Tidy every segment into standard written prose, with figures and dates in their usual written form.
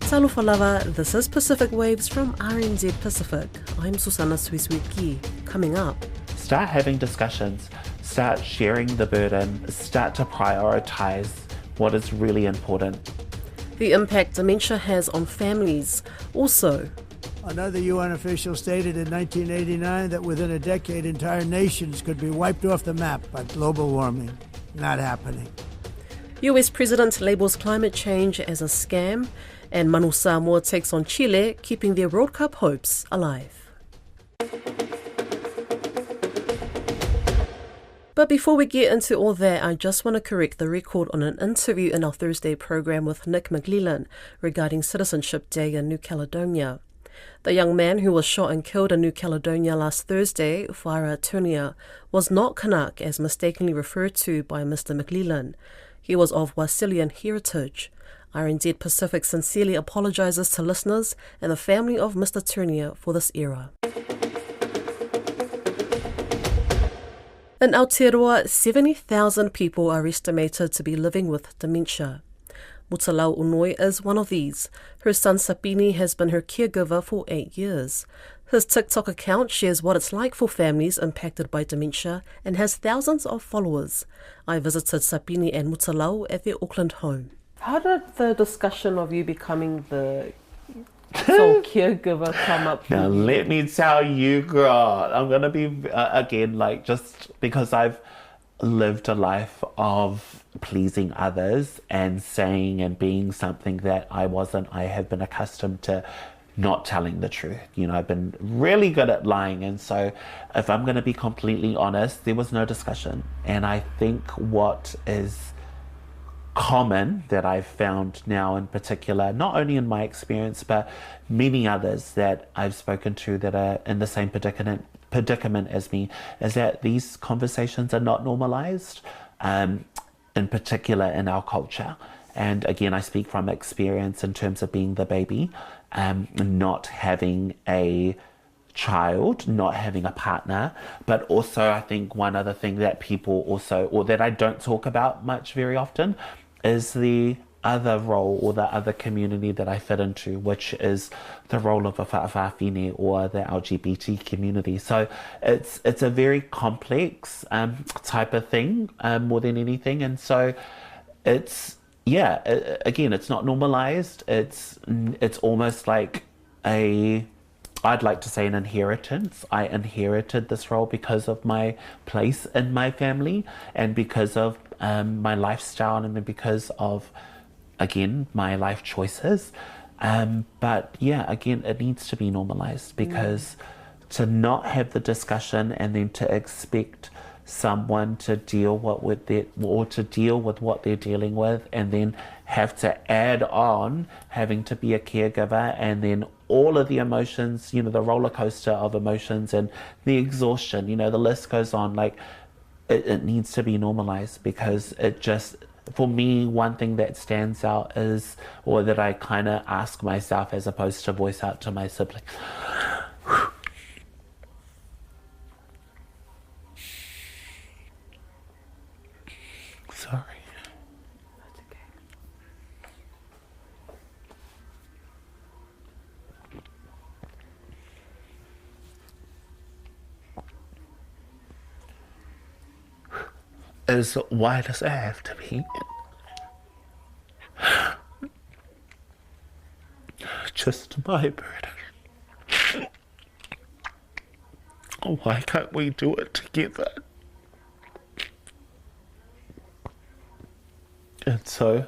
Talofa lava, this is Pacific Waves from RNZ Pacific. I'm Susana Swiswiki. Coming up, start having discussions, start sharing the burden, start to prioritize what is really important. The impact dementia has on families. Also, another UN official stated in 1989 that within a decade entire nations could be wiped off the map by global warming. Not happening. US President labels climate change as a scam, and Manu Samoa takes on Chile, keeping their World Cup hopes alive. But before we get into all that, I just want to correct the record on an interview in our Thursday program with Nick McLellan regarding Citizenship Day in New Caledonia. The young man who was shot and killed in New Caledonia last Thursday, Whaira Tunia, was not Kanak as mistakenly referred to by Mr. McLellan. He was of Wasilian heritage. RNZ Pacific sincerely apologises to listeners and the family of Mr. Tunia for this error. In Aotearoa, 70,000 people are estimated to be living with dementia. Mutalau Unoi is one of these. Her son Sapini has been her caregiver for 8 years. His TikTok account shares what it's like for families impacted by dementia and has thousands of followers. I visited Sapini and Mutalau at their Auckland home. How did the discussion of you becoming the sole caregiver come up? Now let me tell you, girl, I'm going to be, again, just because I've lived a life of pleasing others and saying and being something that I wasn't, I have been accustomed to not telling the truth. I've been really good at lying. And so if I'm going to be completely honest, there was no discussion. And I think what is common that I've found now in particular, not only in my experience, but many others that I've spoken to that are in the same predicament as me, is that these conversations are not normalized, in particular in our culture. And again, I speak from experience in terms of being the baby, not having a child, not having a partner, but also I think one other thing that people also, or that I don't talk about much very often, is the other role or the other community that I fit into, which is the role of a whaawhawhine or the LGBT community. So it's a very complex type of thing more than anything. And so again, it's not normalized. It's almost like I'd like to say an inheritance. I inherited this role because of my place in my family and because of my lifestyle and because of, again, my life choices. But yeah, again, it needs to be normalized because to not have the discussion and then to expect someone to deal with what they're dealing with and then have to add on having to be a caregiver and then all of the emotions, the roller coaster of emotions and the exhaustion, the list goes on. It needs to be normalized because it just, for me, one thing that stands out is, or that I kind of ask myself as opposed to voice out to my sibling. Sorry. That's okay. Is why does it have to be just my burden? Why can't we do it together? And so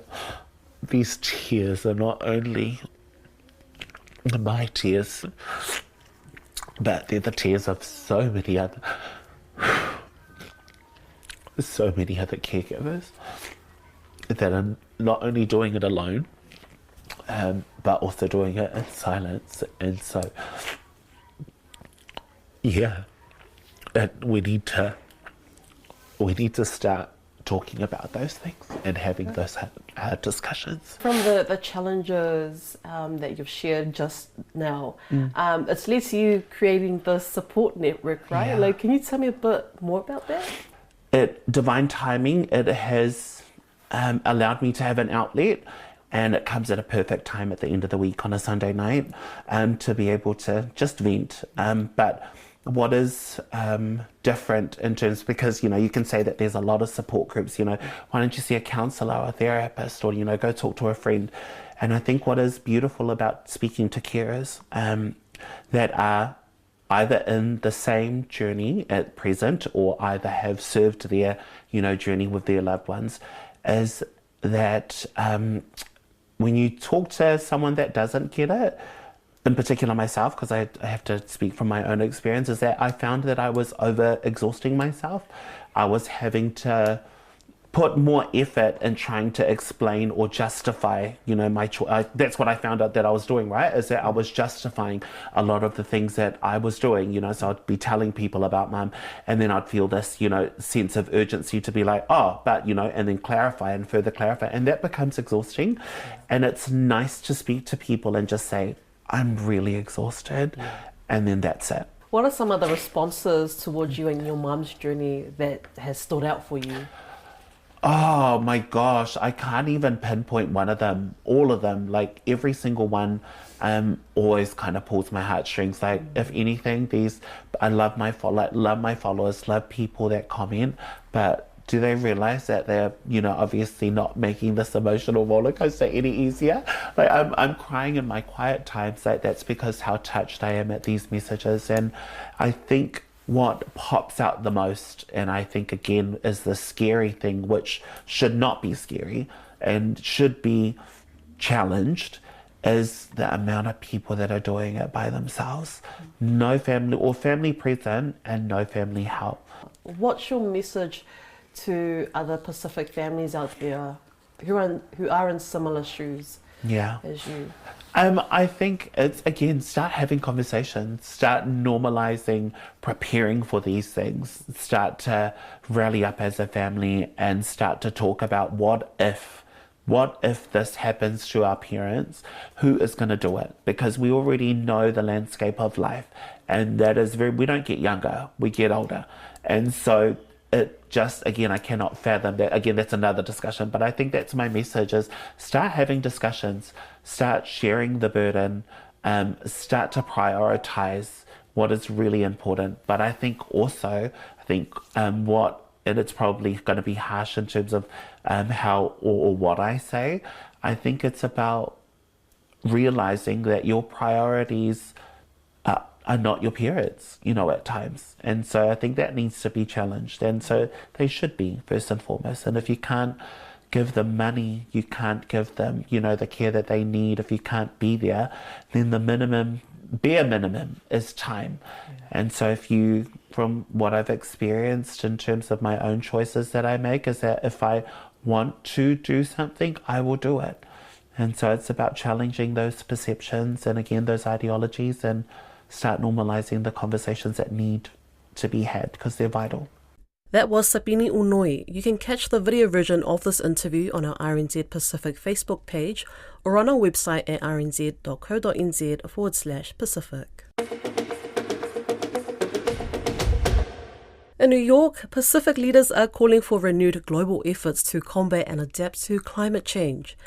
these tears are not only my tears, but they're the tears of so many other caregivers that are not only doing it alone, but also doing it in silence. And so, yeah, we need to start talking about those things and having those discussions. From the challenges that you've shared just now, it's led to you creating the support network, right? Yeah. Can you tell me a bit more about that? Divine timing, it has allowed me to have an outlet And it comes at a perfect time at the end of the week on a Sunday night to be able to just vent. But what is different in terms, because, you can say that there's a lot of support groups, why don't you see a counsellor or a therapist, or, go talk to a friend. And I think what is beautiful about speaking to carers that are either in the same journey at present or either have served their, journey with their loved ones is that when you talk to someone that doesn't get it, in particular myself, because I have to speak from my own experience, is that I found that I was over-exhausting myself. I was having to put more effort in trying to explain or justify, my choice. That's what I found out that I was doing, right? Is that I was justifying a lot of the things that I was doing, so I'd be telling people about Mum, and then I'd feel this, sense of urgency to be like, oh, but, and then clarify and further clarify. And that becomes exhausting. And it's nice to speak to people and just say, I'm really exhausted. And then that's it. What are some of the responses towards you and your mum's journey that has stood out for you? Oh my gosh, I can't even pinpoint one of them. All of them, like every single one, always kind of pulls my heartstrings. Like if anything, I love my followers, love people that comment, but do they realize that they're, obviously not making this emotional roller coaster any easier? Like I'm crying in my quiet times. Like that's because how touched I am at these messages. And I think what pops out the most, and I think again is the scary thing, which should not be scary and should be challenged, is the amount of people that are doing it by themselves. No family or family present and no family help. What's your message to other Pacific families out there who are in similar shoes as you? I think it's, again, start having conversations, start normalizing preparing for these things, start to rally up as a family and start to talk about what if this happens to our parents, who is going to do it? Because we already know the landscape of life, and that is we don't get younger, we get older. And so it just, again, I cannot fathom that. Again, that's another discussion, but I think that's my message is start having discussions, start sharing the burden, start to prioritize what is really important. But I think also, and it's probably going to be harsh in terms of how or what I say, I think it's about realizing that your priorities are not your parents, at times. And so I think that needs to be challenged. And so they should be, first and foremost. And if you can't give them money, you can't give them, the care that they need, if you can't be there, then the bare minimum is time. And so from what I've experienced in terms of my own choices that I make, is that if I want to do something, I will do it. And so it's about challenging those perceptions and, again, those ideologies, and start normalizing the conversations that need to be had because they're vital. That was Sapini Unoi. You can catch the video version of this interview on our RNZ Pacific Facebook page or on our website at rnz.co.nz/Pacific. In New York, Pacific leaders are calling for renewed global efforts to combat and adapt to climate change.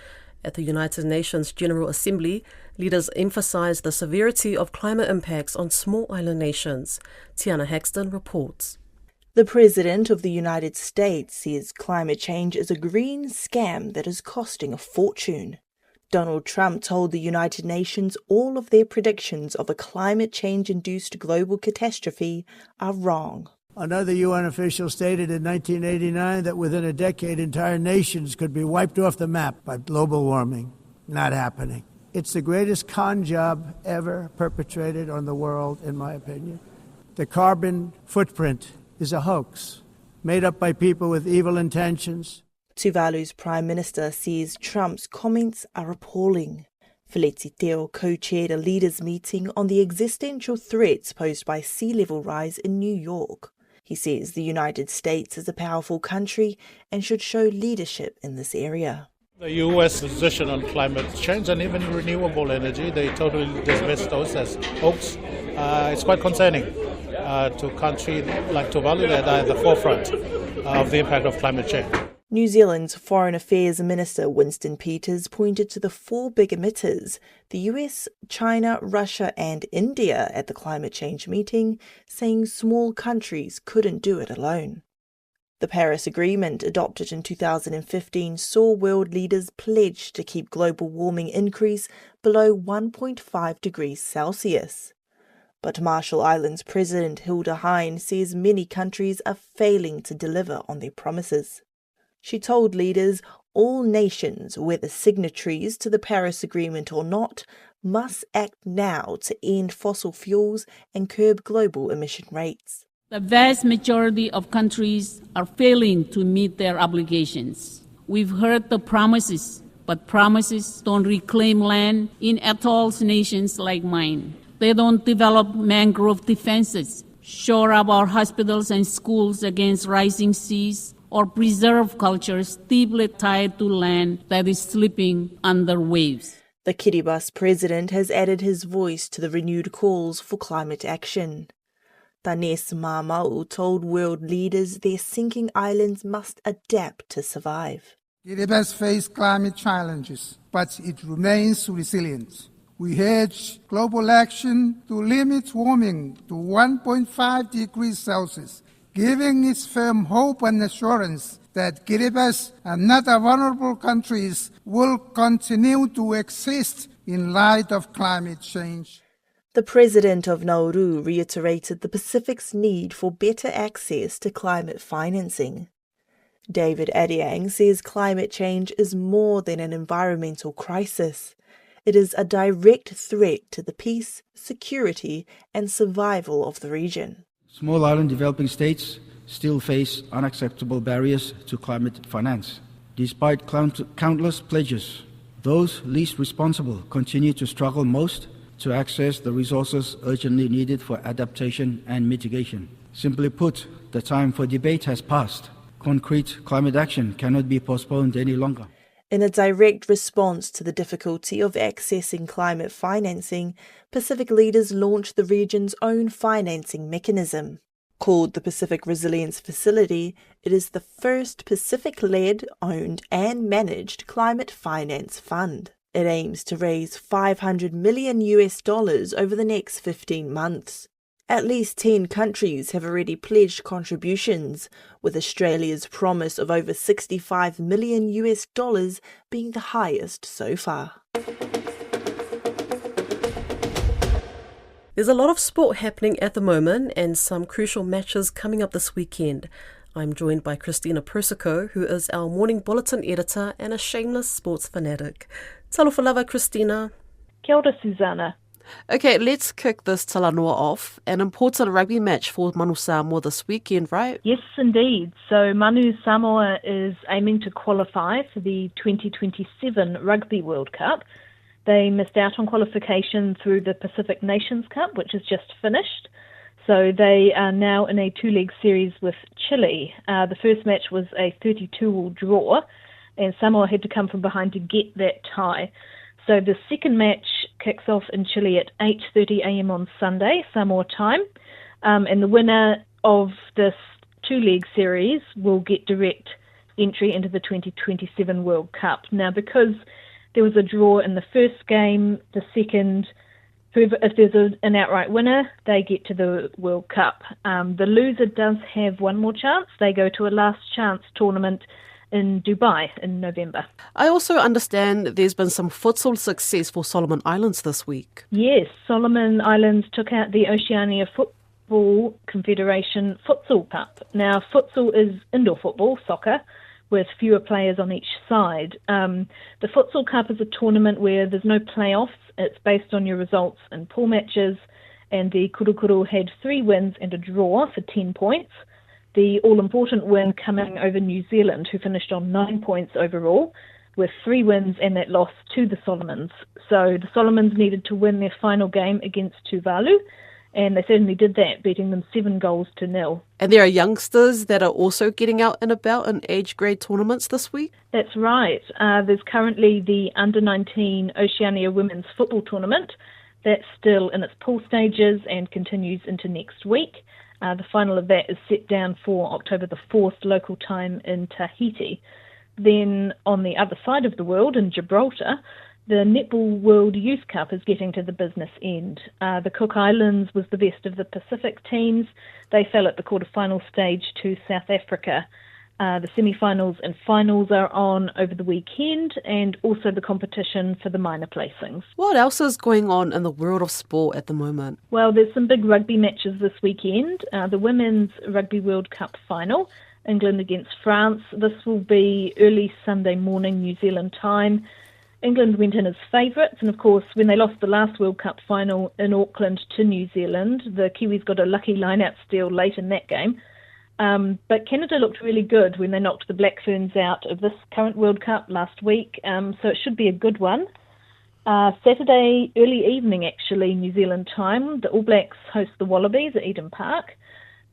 At the United Nations General Assembly, leaders emphasised the severity of climate impacts on small island nations. Tiana Haxton reports. The President of the United States says climate change is a green scam that is costing a fortune. Donald Trump told the United Nations all of their predictions of a climate change-induced global catastrophe are wrong. Another UN official stated in 1989 that within a decade, entire nations could be wiped off the map by global warming. Not happening. It's the greatest con job ever perpetrated on the world, in my opinion. The carbon footprint is a hoax made up by people with evil intentions. Tuvalu's Prime Minister says Trump's comments are appalling. Feleti Teo co-chaired a leaders' meeting on the existential threats posed by sea level rise in New York. He says the United States is a powerful country and should show leadership in this area. The U.S. position on climate change and even renewable energy, they totally dismiss those as hoax. It's quite concerning to a country like Tuvalu that are at the forefront of the impact of climate change. New Zealand's Foreign Affairs Minister Winston Peters pointed to the four big emitters, the US, China, Russia and India, at the climate change meeting, saying small countries couldn't do it alone. The Paris Agreement, adopted in 2015, saw world leaders pledge to keep global warming increase below 1.5 degrees Celsius. But Marshall Islands President Hilda Hine says many countries are failing to deliver on their promises. She told leaders all nations, whether signatories to the Paris Agreement or not, must act now to end fossil fuels and curb global emission rates. The vast majority of countries are failing to meet their obligations. We've heard the promises, but promises don't reclaim land in atolls nations like mine. They don't develop mangrove defenses, shore up our hospitals and schools against rising seas, or preserve cultures deeply tied to land that is slipping under waves. The Kiribati president has added his voice to the renewed calls for climate action. Tanes Mamau told world leaders their sinking islands must adapt to survive. Kiribati face climate challenges, but it remains resilient. We urge global action to limit warming to 1.5 degrees Celsius, giving its firm hope and assurance that Kiribati and other vulnerable countries will continue to exist in light of climate change. The president of Nauru reiterated the Pacific's need for better access to climate financing. David Adiang says climate change is more than an environmental crisis. It is a direct threat to the peace, security and survival of the region. Small island developing states still face unacceptable barriers to climate finance. Despite countless pledges, those least responsible continue to struggle most to access the resources urgently needed for adaptation and mitigation. Simply put, the time for debate has passed. Concrete climate action cannot be postponed any longer. In a direct response to the difficulty of accessing climate financing, Pacific leaders launched the region's own financing mechanism. Called the Pacific Resilience Facility, it is the first Pacific-led, owned and managed climate finance fund. It aims to raise $500 million over the next 15 months. At least 10 countries have already pledged contributions, with Australia's promise of over $65 million being the highest so far. There's a lot of sport happening at the moment and some crucial matches coming up this weekend. I'm joined by Christina Persico, who is our morning bulletin editor and a shameless sports fanatic. Talofa lava, Christina. Kia ora, Susanna. Okay, let's kick this Talanoa off. An important rugby match for Manu Samoa this weekend, right? Yes, indeed. So Manu Samoa is aiming to qualify for the 2027 Rugby World Cup. They missed out on qualification through the Pacific Nations Cup, which has just finished. So they are now in a two-leg series with Chile. The first match was a 32-all draw, and Samoa had to come from behind to get that tie. So the second match kicks off in Chile at 8:30 a.m. on Sunday, Samoa time, and the winner of this two-leg series will get direct entry into the 2027 World Cup. Now, because there was a draw in the first game, the second, if there's an outright winner, they get to the World Cup. The loser does have one more chance. They go to a last chance tournament in Dubai in November. I also understand there's been some futsal success for Solomon Islands this week. Yes, Solomon Islands took out the Oceania Football Confederation Futsal Cup. Now, futsal is indoor football, soccer, with fewer players on each side. The Futsal Cup is a tournament where there's no playoffs. It's based on your results in pool matches, and the Kurukuru had 3 wins and a draw for 10 points. The all-important win coming over New Zealand, who finished on 9 points overall, with 3 wins and that loss to the Solomons. So the Solomons needed to win their final game against Tuvalu, and they certainly did that, beating them 7-0. And there are youngsters that are also getting out and about in age grade tournaments this week? That's right. There's currently the Under-19 Oceania Women's Football Tournament. That's still in its pool stages and continues into next week. The final of that is set down for October the 4th local time in Tahiti. Then on the other side of the world, in Gibraltar, the Netball World Youth Cup is getting to the business end. The Cook Islands was the best of the Pacific teams. They fell at the quarterfinal stage to South Africa. The semi-finals and finals are on over the weekend, and also the competition for the minor placings. What else is going on in the world of sport at the moment? Well, there's some big rugby matches this weekend. The Women's Rugby World Cup final, England against France. This will be early Sunday morning New Zealand time. England went in as favourites, and of course, when they lost the last World Cup final in Auckland to New Zealand, the Kiwis got a lucky line-out steal late in that game. But Canada looked really good when they knocked the Black Ferns out of this current World Cup last week, so it should be a good one. Saturday, early evening actually, New Zealand time, the All Blacks host the Wallabies at Eden Park.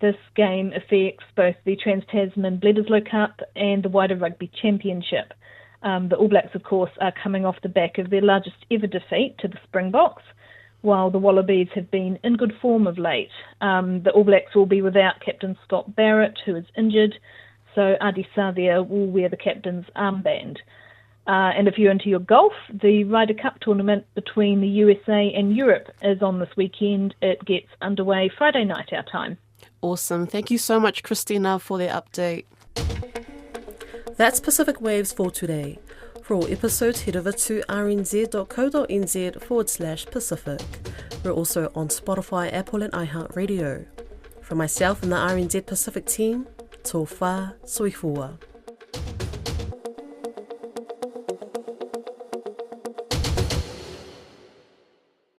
This game affects both the Trans-Tasman Bledisloe Cup and the wider Rugby Championship. The All Blacks, of course, are coming off the back of their largest ever defeat to the Springboks, while the Wallabies have been in good form of late. The All Blacks will be without captain Scott Barrett, who is injured, so Adi Savia will wear the captain's armband. And if you're into your golf, the Ryder Cup tournament between the USA and Europe is on this weekend. It gets underway Friday night our time. Awesome. Thank you so much, Christina, for the update. That's Pacific Waves for today. For all episodes, head over to rnz.co.nz/Pacific. We're also on Spotify, Apple and iHeartRadio. From myself and the RNZ Pacific team, tō whā soifua.